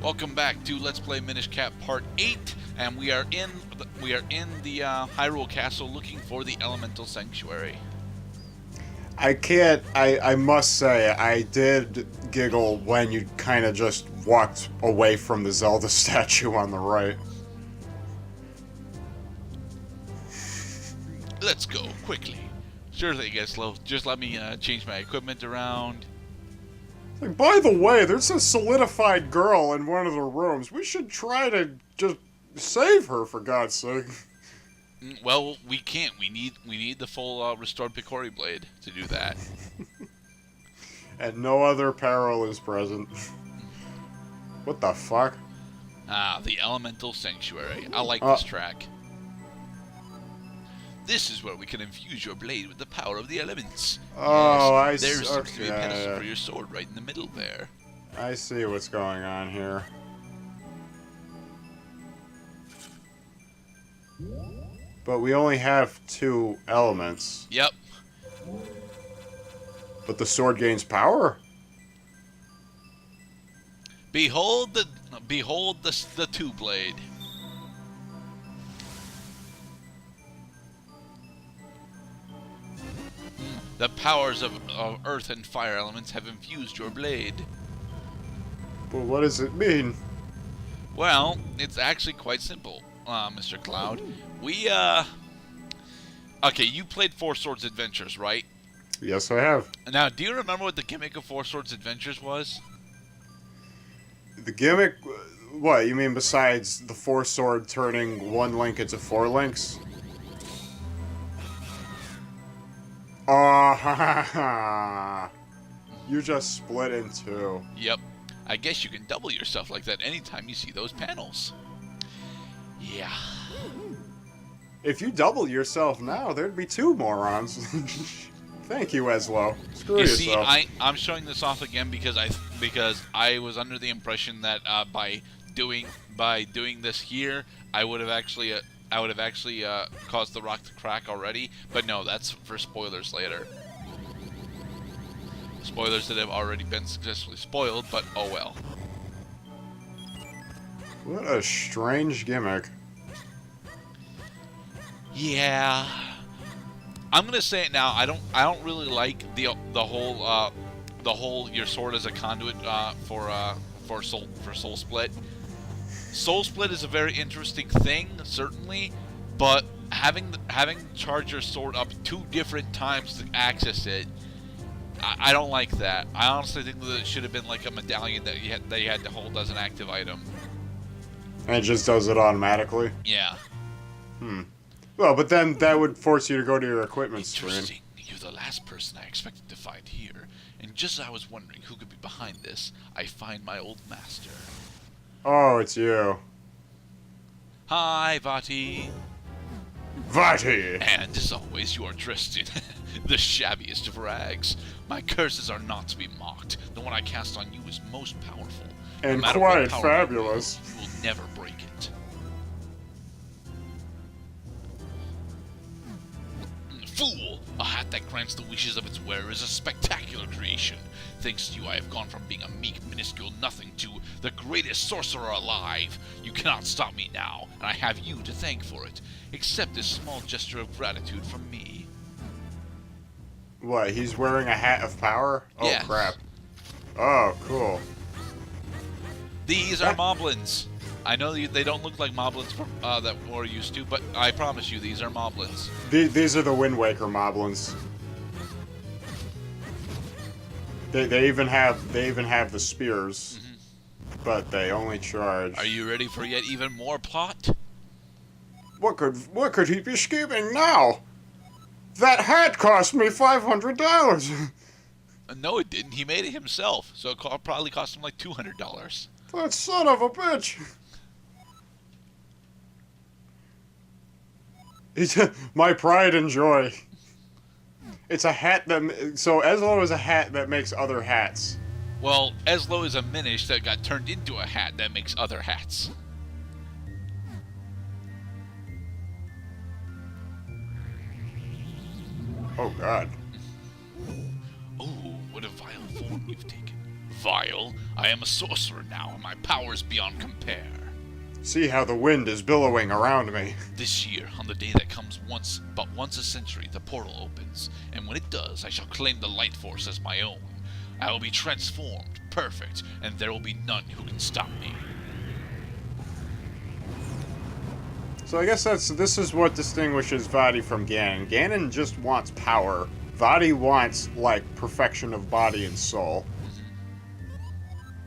Welcome back to Let's Play Minish Cap Part 8, and we are in the Hyrule Castle looking for the Elemental Sanctuary. I must say, I did giggle when you kind of just walked away from the Zelda statue on the right. Let's go, quickly. Sure thing, Slow. Just let me change my equipment around. Like, by the way, there's a solidified girl in one of the rooms. We should try to just save her, for God's sake. Well, we can't. We need the full restored Picori blade to do that. And no other peril is present. What the fuck? Ah, the Elemental Sanctuary. I like this track. This is where we can infuse your blade with the power of the elements. Oh, yes, there seems to be a pedestal yeah. for your sword right in the middle there. I see what's going on here. But we only have 2 elements. Yep. But the sword gains power? Behold the two blade. The powers of earth and fire elements have infused your blade. But what does it mean? Well, it's actually quite simple, Mr. Cloud. Okay, you played Four Swords Adventures, right? Yes, I have. Now, do you remember what the gimmick of Four Swords Adventures was? The gimmick? What, you mean besides the 4-sword turning 1 link into 4 links? Oh, ha ha ha. You just split in 2. Yep. I guess you can double yourself like that anytime you see those panels. Yeah. If you double yourself now, there'd be 2 morons. Thank you, Eslo. Screw you yourself. See, I'm showing this off again because I was under the impression that by doing this here, I would have actually caused the rock to crack already. But no, that's for spoilers later. Spoilers that have already been successfully spoiled, but oh well. What a strange gimmick. Yeah. I'm gonna say it now. I don't really like the whole your sword as a conduit for soul split. Soul split is a very interesting thing, certainly, but having charge your sword up 2 different times to access it, I don't like that. I honestly think that it should have been like a medallion that you had to hold as an active item. And it just does it automatically? Yeah. Well, but then that would force you to go to your equipment screen. Interesting. You're the last person I expected to find here. And just as I was wondering who could be behind this, I find my old master. Oh, it's you. Hi, Vati. Vati! And as always, you are dressed in the shabbiest of rags. My curses are not to be mocked. The one I cast on you is most powerful. And no quite fabulous. You will never break it. Fool! A hat that grants the wishes of its wearer is a spectacular creation. Thanks to you, I have gone from being a meek, minuscule nothing to the greatest sorcerer alive. You cannot stop me now, and I have you to thank for it. Accept this small gesture of gratitude from me. What, he's wearing a hat of power? Oh, yes. Crap. Oh, cool. These are moblins. I know they don't look like moblins that we're used to, but I promise you, these are moblins. These are the Wind Waker moblins. They even have the spears, but they only charge. Are you ready for yet even more plot? What could he be scheming now? That hat cost me $500. No, it didn't. He made it himself, so it probably cost him like $200. That son of a bitch. My pride and joy. It's a hat that... So Eslo is a hat that makes other hats. Well, Eslo is a Minish that got turned into a hat that makes other hats. Oh, God. Oh, what a vile form you've taken. Vile. I am a sorcerer now, and my powers beyond compare. See how the wind is billowing around me. This year, on the day that comes but once a century, the portal opens, and when it does, I shall claim the light force as my own. I will be transformed, perfect, and there will be none who can stop me. So I guess this is what distinguishes Vadi from Ganon. Ganon just wants power. Vadi wants, like, perfection of body and soul.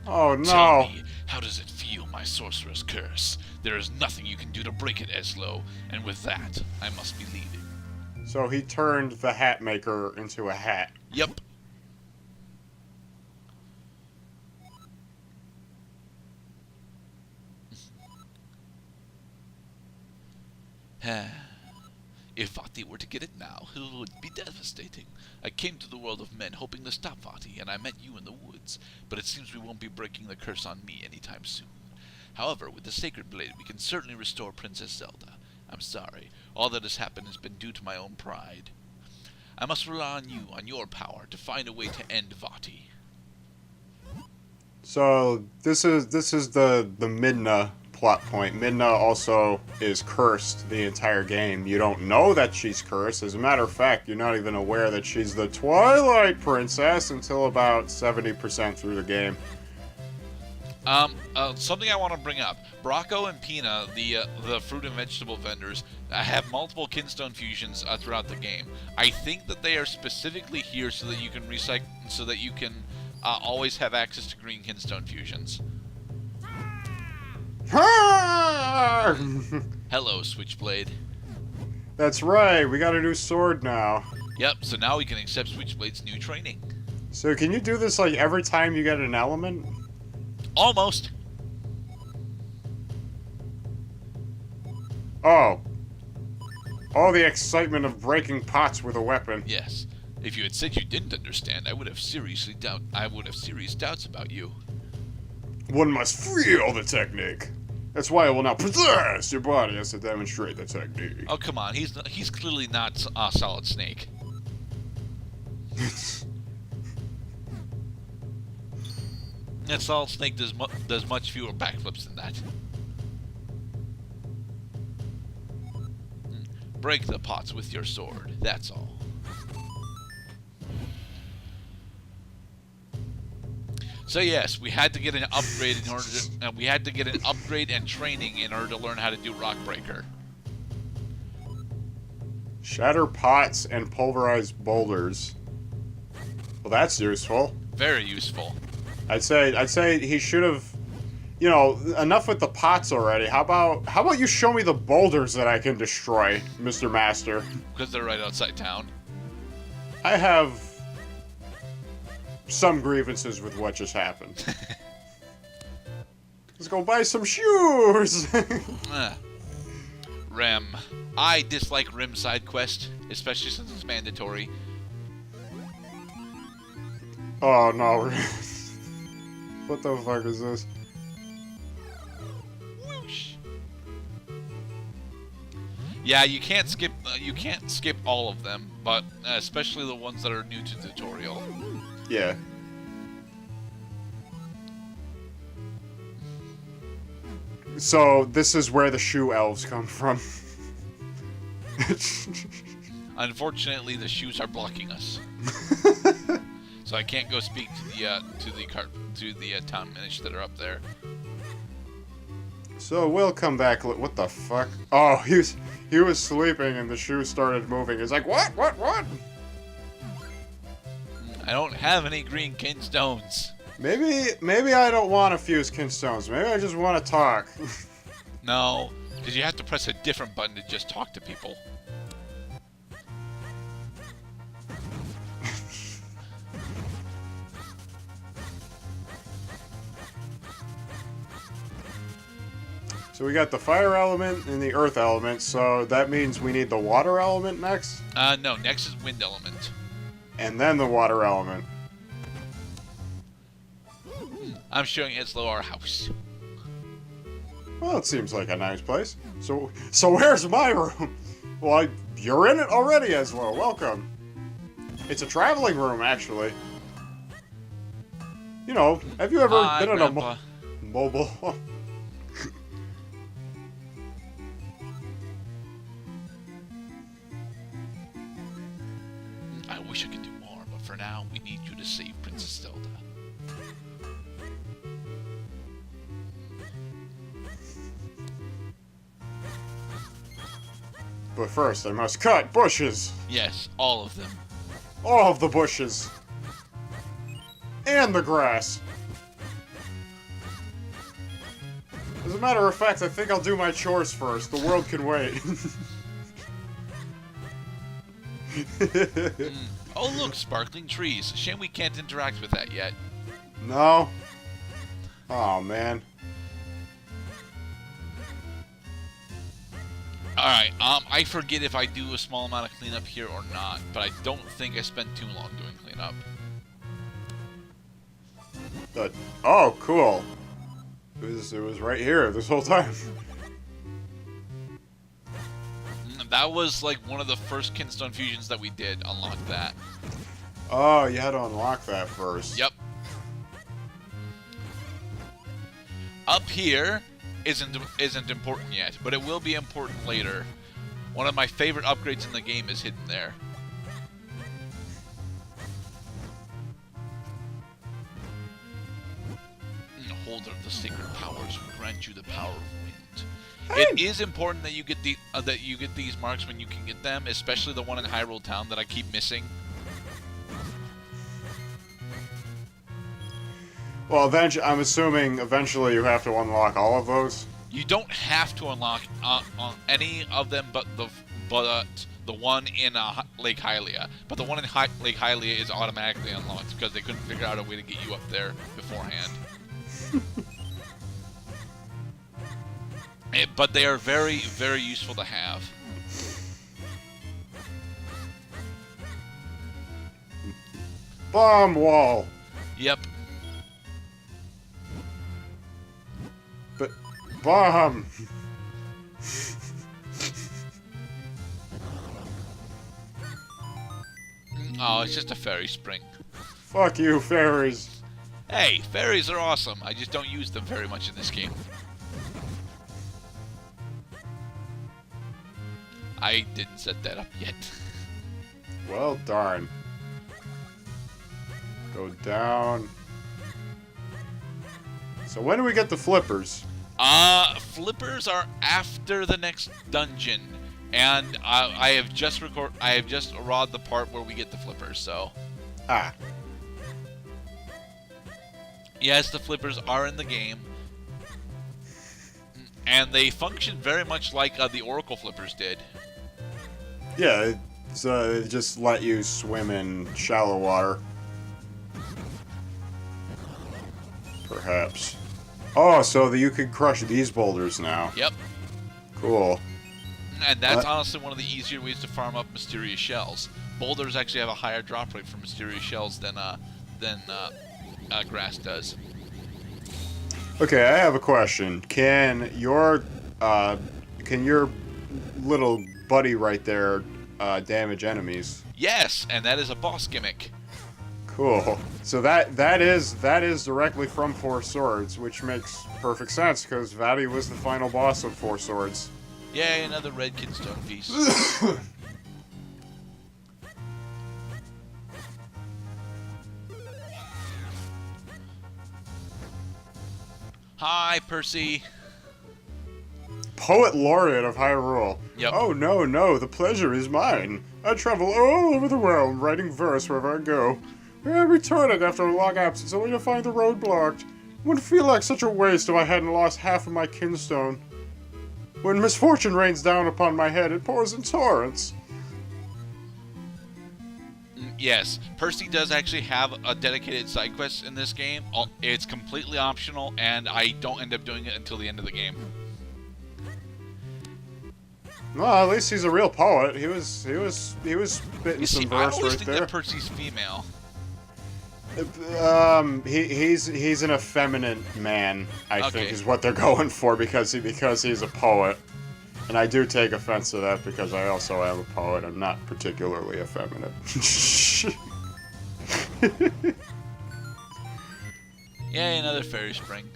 Oh no! Tell me, how does it feel, my sorcerer's curse? There is nothing you can do to break it, Eslo, and with that, I must be leaving. So he turned the hat maker into a hat. Yep. If Vati were to get it now, it would be devastating. I came to the world of men hoping to stop Vati, and I met you in the woods, but it seems we won't be breaking the curse on me anytime soon. However, with the Sacred Blade, we can certainly restore Princess Zelda. I'm sorry, all that has happened has been due to my own pride. I must rely on you, on your power, to find a way to end Vati. So this is the Midna plot point. Midna also is cursed the entire game. You don't know that she's cursed. As a matter of fact, you're not even aware that she's the Twilight Princess until about 70% through the game. Something I want to bring up. Bracco and Pina, the fruit and vegetable vendors, have multiple kinstone fusions throughout the game. I think that they are specifically here so that you can recycle, so that you can always have access to green kinstone fusions. Hello, Switchblade. That's right, we got a new sword now. Yep, so now we can accept Switchblade's new training. So can you do this like every time you get an element? Almost. Oh. All the excitement of breaking pots with a weapon. Yes. If you had said you didn't understand, I would have serious doubts about you. One must feel the technique. That's why I will now possess your body as to demonstrate the technique. Oh, come on. He's clearly not Solid Snake. That Solid Snake does much fewer backflips than that. Break the pots with your sword. That's all. So yes, we had to get an upgrade in order to, we had to get an upgrade and training in order to learn how to do Rockbreaker. Shatter pots and pulverize boulders. Well, that's useful. Very useful. I'd say he should have, you know, enough with the pots already. How about you show me the boulders that I can destroy, Mr. Master? Because they're right outside town. I have some grievances with what just happened. Let's go buy some shoes! Rem. I dislike Rim side quest, especially since it's mandatory. Oh no. What the fuck is this? Whoosh. Yeah, you can't skip all of them, but especially the ones that are new to tutorial. Yeah. So this is where the shoe elves come from. Unfortunately, the shoes are blocking us, so I can't go speak to the town Minish that are up there. So we'll come back. What the fuck? Oh, he was sleeping and the shoe started moving. He's like, what? I don't have any green kinstones. Maybe I don't want to fuse kinstones. Maybe I just want to talk. No, because you have to press a different button to just talk to people. So we got the fire element and the earth element, so that means we need the water element next? No, next is wind element. And then the water element. I'm showing Eslo our house. Well, it seems like a nice place. So where's my room? Well, you're in it already, Eslo. Welcome. It's a traveling room, actually. You know, have you ever Hi, been on Grandpa. a mobile? I wish I could do more, but for now, we need you to save Princess Zelda. But first, I must cut bushes. Yes, all of them. All of the bushes. And the grass. As a matter of fact, I think I'll do my chores first. The world can wait. Oh look, sparkling trees. Shame we can't interact with that yet. No? Oh, man. Alright, I forget if I do a small amount of cleanup here or not, but I don't think I spent too long doing cleanup. Oh, cool. It was right here this whole time. That was like one of the first Kinstone fusions that we did. Unlock that. Oh, you had to unlock that first. Yep. Up here isn't important yet, but it will be important later. One of my favorite upgrades in the game is hidden there. Holder of the sacred powers will grant you the power of wind. Hey. It is important that you get these marks when you can get them, especially the one in Hyrule Town that I keep missing. Well, I'm assuming eventually you have to unlock all of those. You don't have to unlock any of them, but the one in Lake Hylia. But the one in Lake Hylia is automatically unlocked because they couldn't figure out a way to get you up there beforehand. But they are very, very useful to have. Bomb wall. Yep. But bomb. Oh, it's just a fairy spring. Fuck you, fairies. Hey, fairies are awesome. I just don't use them very much in this game. I didn't set that up yet. Well, darn. Go down. So when do we get the flippers? Flippers are after the next dungeon, and I have just rawed the part where we get the flippers. So. Ah. Yes, the flippers are in the game, and they function very much like the Oracle flippers did. Yeah, it just let you swim in shallow water. Perhaps. Oh, so that you could crush these boulders now. Yep. Cool. And that's honestly one of the easier ways to farm up mysterious shells. Boulders actually have a higher drop rate for mysterious shells than grass does. Okay, I have a question. Can your little buddy right there damage enemies? Yes, and that is a boss gimmick. Cool. So that is directly from Four Swords, which makes perfect sense because Vaati was the final boss of Four Swords. Yay, another red Kinstone piece. Hi, Percy. Poet Laureate of Hyrule. Yep. Oh no, the pleasure is mine. I travel all over the world, writing verse wherever I go. I retorted after a long absence, only to find the road blocked. It wouldn't feel like such a waste if I hadn't lost half of my kinstone. When misfortune rains down upon my head, it pours in torrents. Yes, Percy does actually have a dedicated side quest in this game. It's completely optional, and I don't end up doing it until the end of the game. Well, at least he's a real poet. He was spitting You see, some I verse always right think there. that Percy's female. He's an effeminate man, I think, Okay. is what they're going for because he's a poet. And I do take offense to that because I also am a poet. I'm not particularly effeminate. Yay, another fairy spring.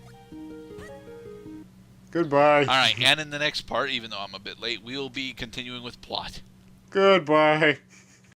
Goodbye. Alright, and in the next part, even though I'm a bit late, we will be continuing with plot. Goodbye.